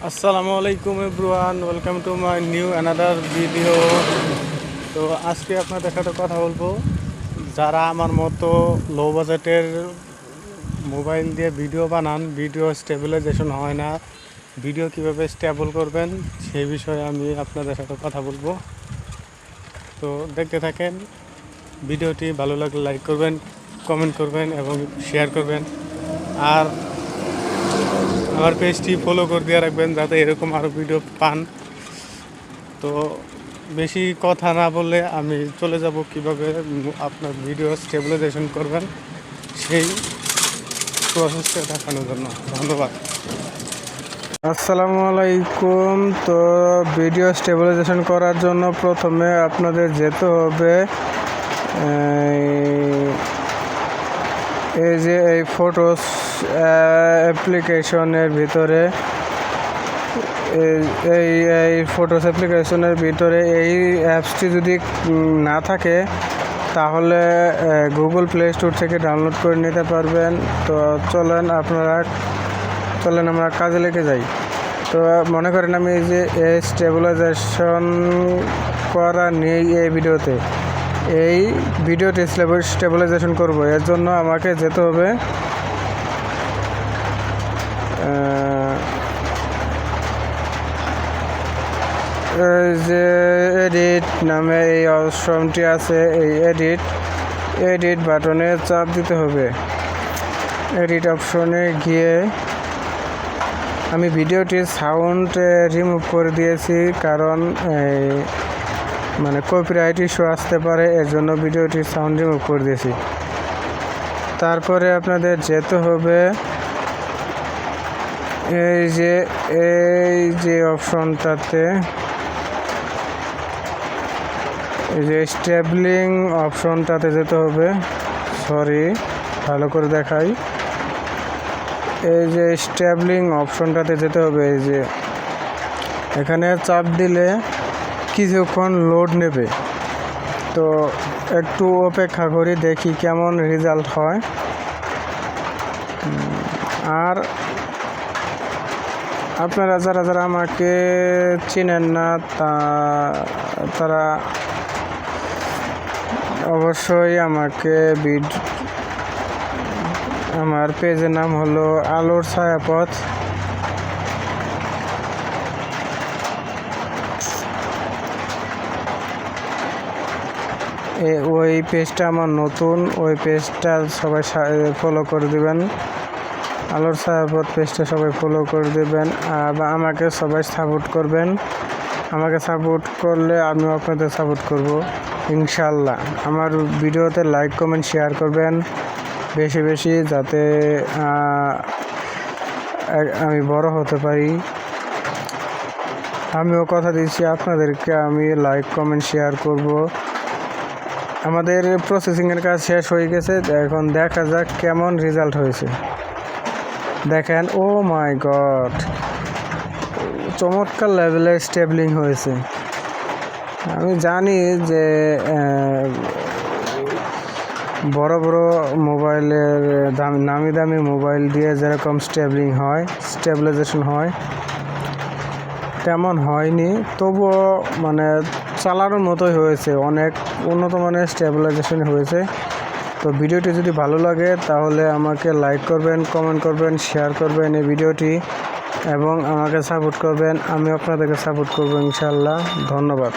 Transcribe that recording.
আসসালামু আলাইকুম everyone, welcome to my new another video. তো আজকে আপনাদের সাথে কথা বলবো, যারা আমার মতো লো বাজেটের মোবাইল দিয়ে ভিডিও বানান, ভিডিও স্টেবিলাইজেশন হয় না, ভিডিও কিভাবে স্টেবল করবেন সেই বিষয়ে আমি আপনাদের সাথে কথা বলবো। তো দেখতে থাকেন ভিডিওটি, ভালো লাগলে লাইক করবেন, কমেন্ট করবেন এবং শেয়ার করবেন। আর আমার পেজটি ফলো করে দিয়ে রাখবেন যাতে এরকম আরও ভিডিও পান। তো বেশি কথা না বলে আমি চলে যাব কিভাবে আপনার ভিডিও স্টেবিলাইজেশন করবেন সেই প্রসেসটা দেখানোর জন্য। ধন্যবাদ। আসসালামু আলাইকুম। তো ভিডিও স্টেবিলাইজেশন করার জন্য প্রথমে আপনাদের যেতে হবে এই যে এই ফটোস অ্যাপ্লিকেশনের ভিতরে, এই ফটোস অ্যাপ্লিকেশনের ভিতরে এই অ্যাপসটি যদি না থাকে তাহলে গুগল প্লে স্টোর থেকে ডাউনলোড করে নিতে পারবেন। তো চলেন আমরা কাজে লেগে যাই। তো মনে করেন আমি এই যে স্টেবিলাইজেশন করা নেই এই ভিডিওতে স্টেবিলাইজেশন করব। এর জন্য আমাকে যেতে হবে যে এডিট নামে এই অপশনটি আছে, এই এডিট বাটনে চাপ দিতে হবে। এডিট অপশনে গিয়ে আমি ভিডিওটির সাউন্ড রিমুভ করে দিয়েছি, কারণ কপিরাইট ইস্যু আসতে পারে, এর জন্য ভিডিওটির সাউন্ড রিমুভ করে দিয়েছি। তারপরে আপনাদের যেতে হবে এই যে অপশনটাতে, এই যে স্টেবলিং অপশনটাতে যেতে হবে। ভালো করে দেখাই, এই যে স্টেবলিং অপশনটাতে যেতে হবে। এই যে এখানে চাপ দিলে কিছুক্ষণ লোড নেবে, তো একটু অপেক্ষা করি, দেখি কেমন রেজাল্ট হয়। আর আপনারা যারা আমাকে চিনেন না তারা অবশ্যই আমাকে আমার পেজের নাম হলো আলোর ছায়াপথ। ওই পেজটা আমার নতুন, ওই পেজটা সবাই ফলো করে দেবেন। আলোর ছায়াপথ পেজটা সবাই ফলো করে দেবেন, বা আমাকে সবাই সাপোর্ট করবেন। আমাকে সাপোর্ট করলে আমিও আপনাদের সাপোর্ট করব ইনশাল্লাহ। আমার ভিডিওতে লাইক কমেন্ট শেয়ার করবেন বেশি বেশি, যাতে আমি বড় হতে পারি। আমিও কথা দিচ্ছি আপনাদেরকে আমি লাইক কমেন্ট শেয়ার করব। আমাদের প্রসেসিংয়ের কাজ শেষ হয়ে গেছে, এখন দেখা যাক কেমন রেজাল্ট হয়েছে। দেখেন, ও মাই গড, চমৎকার লেভেলের স্টেবলিং হয়েছে। আমি জানি যে বড় বড় মোবাইলের নামি দামি মোবাইল দিয়ে যেরকম স্টেবিলাইজেশন হয় তেমন হয়নি, তবুও চালানোর মতোই হয়েছে, অনেক উন্নত মানের স্টেবিলাইজেশন হয়েছে। তো ভিডিওটি যদি ভালো লাগে তাহলে আমাকে লাইক করবেন, কমেন্ট করবেন, শেয়ার করবেন এই ভিডিওটি, এবং আমাকে সাপোর্ট করবেন। আমি আপনাদেরকে সাপোর্ট করব ইনশাল্লাহ। ধন্যবাদ।